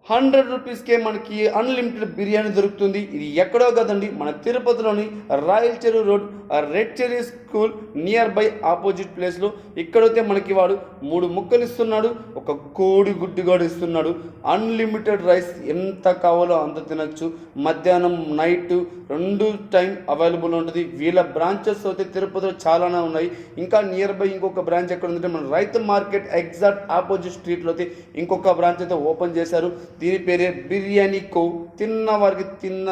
100 రూపీస్కే మనకి అన్లిమిటెడ్ బిర్యానీ దొరుకుతుంది. ఇది ఎక్కడో కదండి, మన తిరుపతిలోని రాయల్ చెరువు road red cherry school near by opposite ప్లేస్లో. ఇక్కడైతే మనకి వాడు 3 ముక్కలు ఇస్తున్నాడు, ఒక కోడి గుడ్డుగాడు ఇస్తున్నాడు. అన్లిమిటెడ్ రైస్ ఎంత కావాలో అంత తినచ్చు. మధ్యాహ్నం నైట్ 2 టైం అవైలబుల్ ఉంటుంది. వీళ్ళ బ్రాంచెస్ అయితే తిరుపతిలో చాలానే ఉన్నాయి. ఇంకా నియర్ బై ఇంకొక బ్రాంచ్ ఎక్కడ ఉందంటే మన రైతు మార్కెట్ ఎగ్జాక్ట్ ఆపోజిట్ స్ట్రీట్లో అయితే ఇంకొక బ్రాంచ్ అయితే ఓపెన్ చేశారు. దీని పేరే బిర్యానీ కో. తిన్న వారికి తిన్న